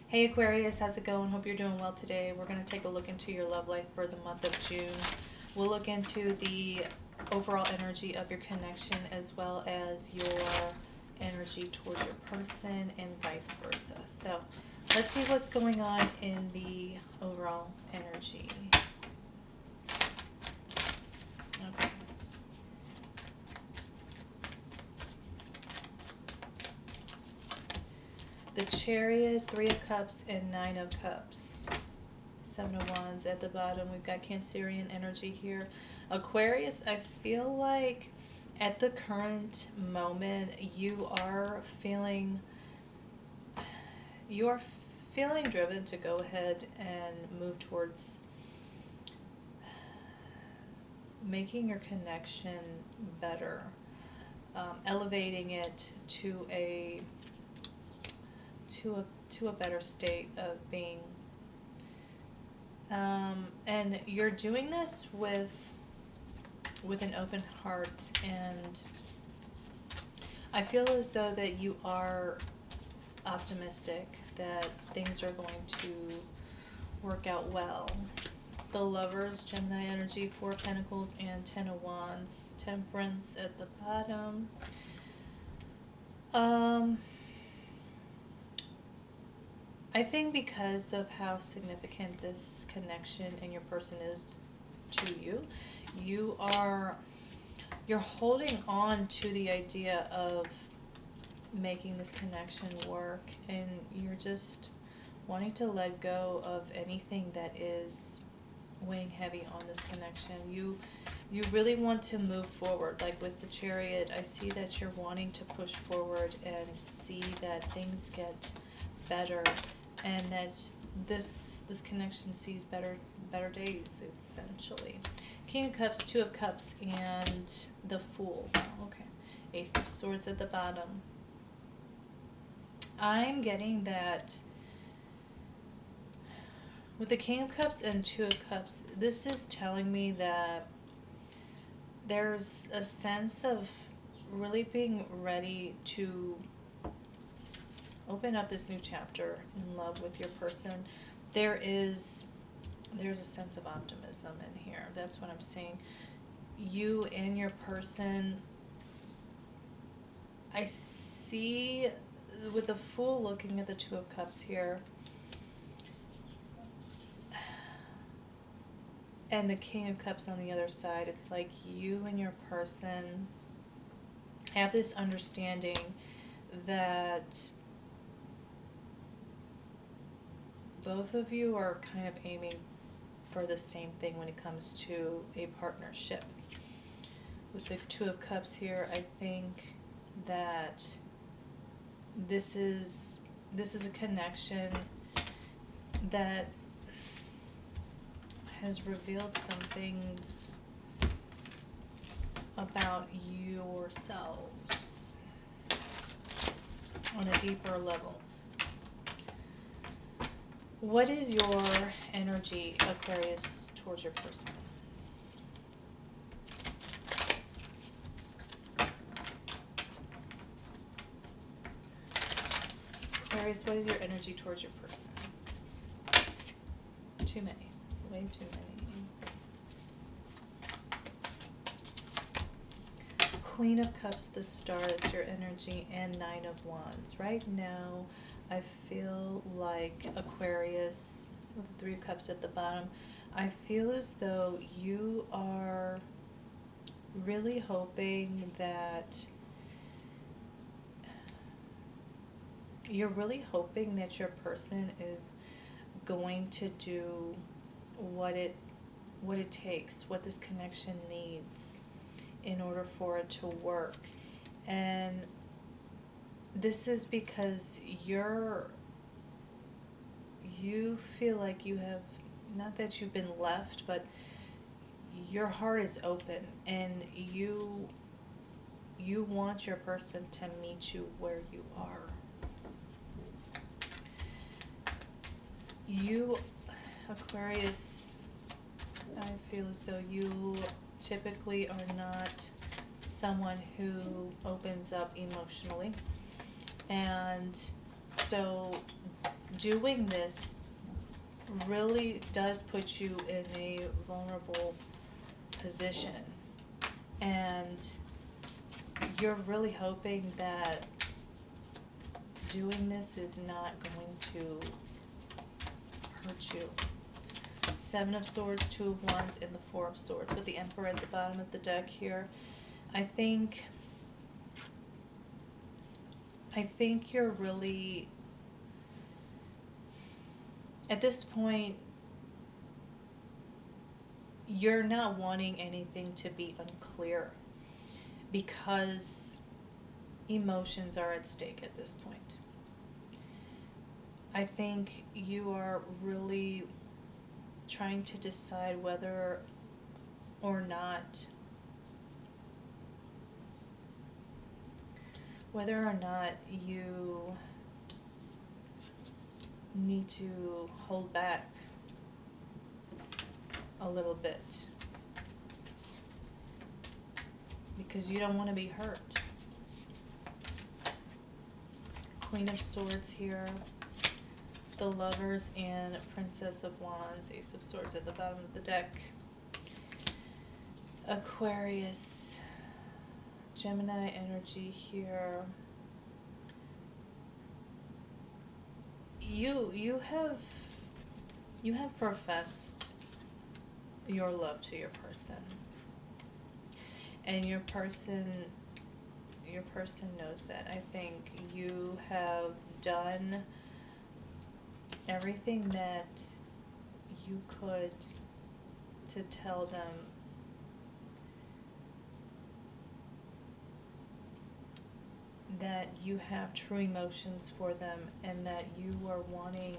Hey Aquarius, how's it going? Hope you're doing well today. We're going to take a look into your love life for the month of June. We'll look into the overall energy of your connection as well as your energy towards your person and vice versa. So let's see what's going on in the overall energy. Okay. The Chariot, Three of Cups, and Nine of Cups. Seven of Wands at the bottom. We've got Cancerian energy here. Aquarius, I feel like at the current moment you are feeling driven to go ahead and move towards making your connection better, elevating it to a better state of being. And you're doing this with an open heart, and I feel as though that you are optimistic that things are going to work out well. The Lovers, Gemini energy, Four of Pentacles, and Ten of Wands. Temperance at the bottom. I think because of how significant this connection and your person is to you, you're holding on to the idea of making this connection work, and you're just wanting to let go of anything that is weighing heavy on this connection. You really want to move forward. Like with the Chariot, I see that you're wanting to push forward and see that things get better, and that this connection sees better days, essentially. King of Cups, Two of Cups, and the Fool. Okay. Ace of Swords at the bottom. I'm getting that with the King of Cups and Two of Cups, this is telling me that there's a sense of really being ready to open up this new chapter in love with your person. There's a sense of optimism in here. That's what I'm seeing. You and your person, I see with the Fool looking at the Two of Cups here, and the King of Cups on the other side. It's like you and your person have this understanding that both of you are kind of aiming for the same thing when it comes to a partnership. With the Two of Cups here, I think that this is a connection that has revealed some things about yourselves on a deeper level. What is your energy, Aquarius, towards your person? Aquarius, what is your energy towards your person? Too many. Way too many. Queen of Cups, the Star is your energy, and Nine of Wands. Right now, I feel like Aquarius, with the Three of Cups at the bottom, I feel as though you are really hoping that your person is going to do what it takes, what this connection needs in order for it to work. And this is because you feel like you have, not that you've been left, but your heart is open, and you want your person to meet you where you are. You, Aquarius, I feel as though you typically are not someone who opens up emotionally, and so doing this really does put you in a vulnerable position. And you're really hoping that doing this is not going to hurt you. Seven of Swords, Two of Wands, and the Four of Swords with the Emperor at the bottom of the deck here. I think you're really, at this point, you're not wanting anything to be unclear because emotions are at stake at this point. I think you are really trying to decide whether or not you need to hold back a little bit because you don't want to be hurt. Queen of Swords here, the Lovers, and Princess of Wands, Ace of Swords at the bottom of the deck. Aquarius, Gemini energy here. You have professed your love to your person, and your person knows that. I think you have done everything that you could to tell them that you have true emotions for them and that you are wanting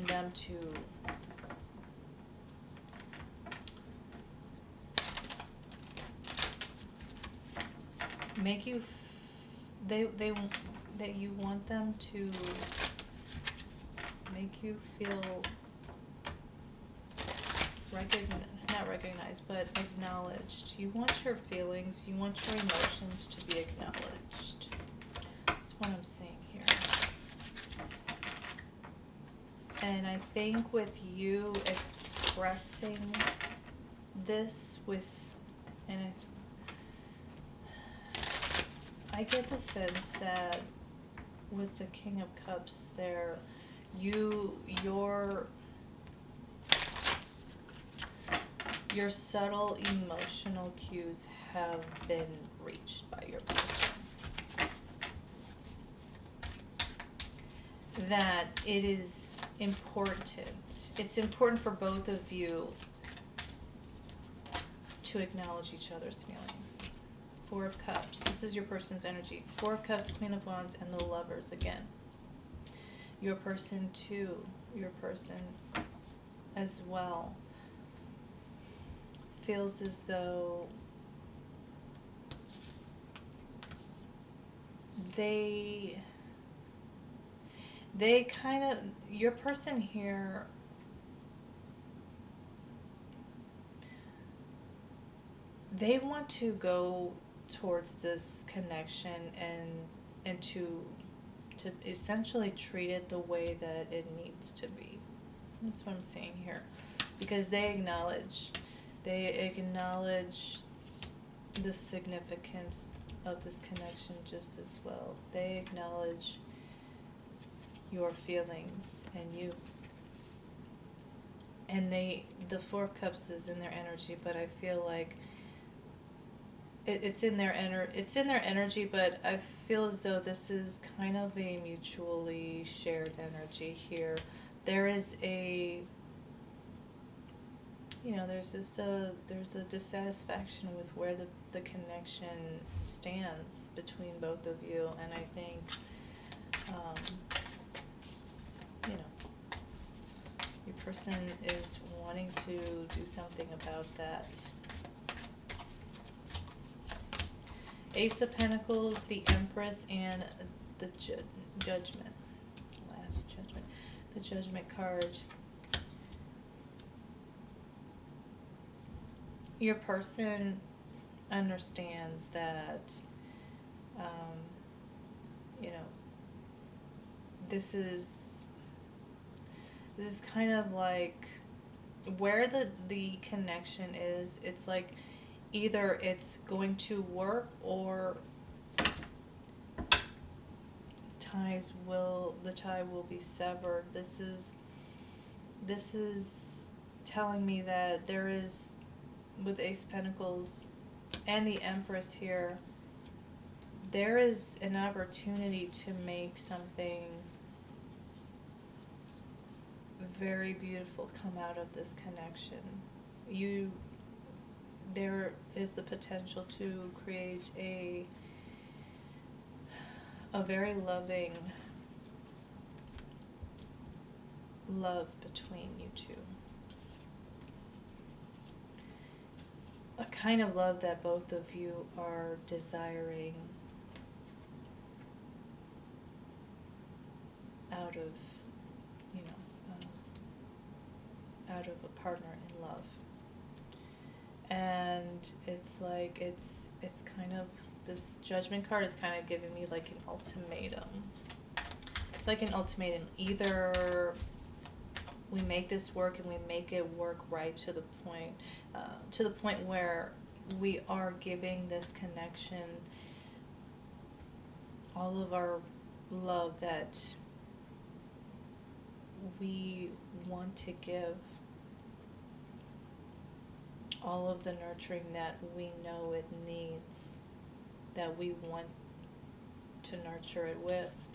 them to make you that you want them to make you feel not recognized, but acknowledged. You want your feelings, you want your emotions to be acknowledged. That's what I'm saying here. And I think with you expressing this and I get the sense that with the King of Cups there, your subtle emotional cues have been reached by your person. That it is important. It's important for both of you to acknowledge each other's feelings. Four of Cups. This is your person's energy. Four of Cups, Queen of Wands, and the Lovers again. Your person too. Your person as well feels as though they kind of, your person here they want to go towards this connection and to essentially treat it the way that it needs to be. That's what I'm saying here, because they acknowledge the significance of this connection just as well. They acknowledge your feelings and the Four of Cups is in their energy, but I feel like it's in their energy, but I feel as though this is kind of a mutually shared energy here. There is there's a dissatisfaction with where the connection stands between both of you, and I think your person is wanting to do something about that. Ace of Pentacles, the Empress, and the Judgment. Last Judgment. The Judgment card. Your person understands that, this is kind of like where the connection is. It's like either it's going to work or the tie will be severed. This is telling me that there is, with Ace of Pentacles and the Empress here, there is an opportunity to make something very beautiful come out of this connection. There is the potential to create a very loving love between you two. A kind of love that both of you are desiring out of, you know, out of a partner in love. And it's like, it's kind of, this Judgment card is kind of giving me like an ultimatum. It's like an ultimatum. Either we make this work and we make it work right to the point where we are giving this connection all of our love that we want to give, all of the nurturing that we know it needs, that we want to nurture it with,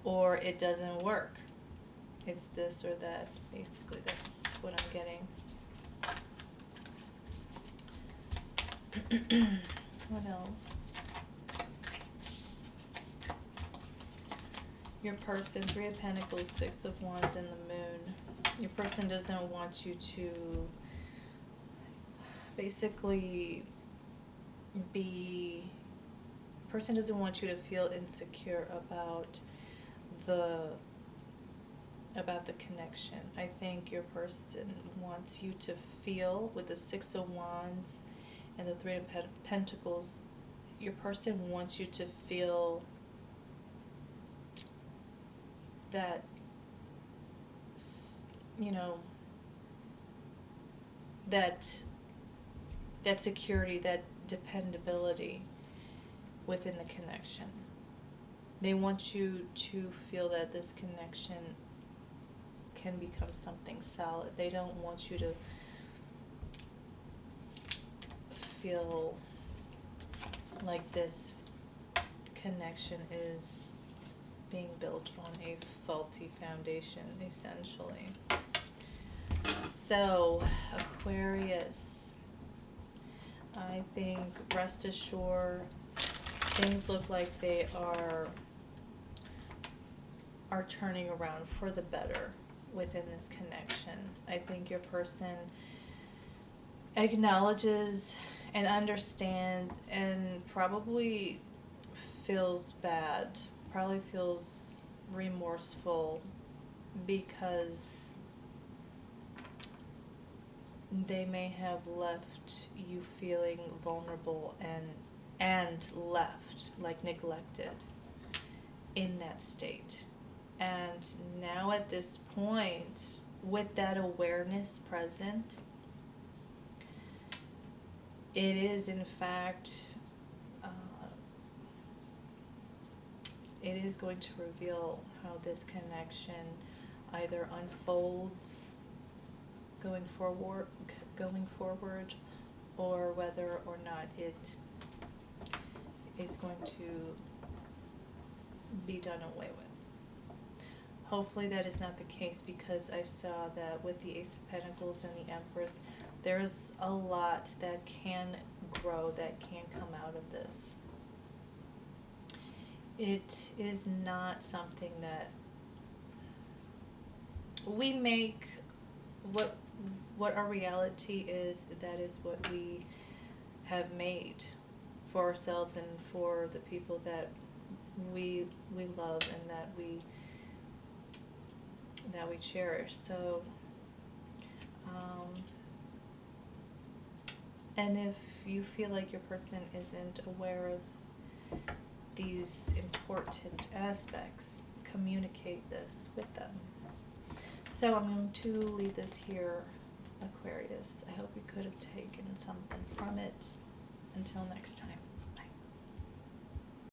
or it doesn't work. It's this or that. Basically, that's what I'm getting. What else? Your person, Three of Pentacles, Six of Wands, and the Moon. Your person doesn't want you to basically person doesn't want you to feel insecure about the connection. I think your person wants you to feel, with the Six of Wands and the Three of Pentacles, your person wants you to feel that, you know, that security, that dependability within the connection. They want you to feel that this connection can become something solid. They don't want you to feel like this connection is being built on a faulty foundation, essentially. So, Aquarius, I think, rest assured, things look like they are turning around for the better within this connection. I think your person acknowledges and understands and probably feels bad, probably feels remorseful, because they may have left you feeling vulnerable and left, like neglected, in that state. And now at this point, with that awareness present, it is in fact, it is going to reveal how this connection either unfolds going forward, or whether or not it is going to be done away with. Hopefully that is not the case, because I saw that with the Ace of Pentacles and the Empress, there's a lot that can grow, that can come out of this. It is not something that we make, what our reality is, that is what we have made for ourselves and for the people that we love and that we cherish. So, and if you feel like your person isn't aware of these important aspects communicate this with them. So I'm going to leave this here, Aquarius. I hope you could have taken something from it. Until next time.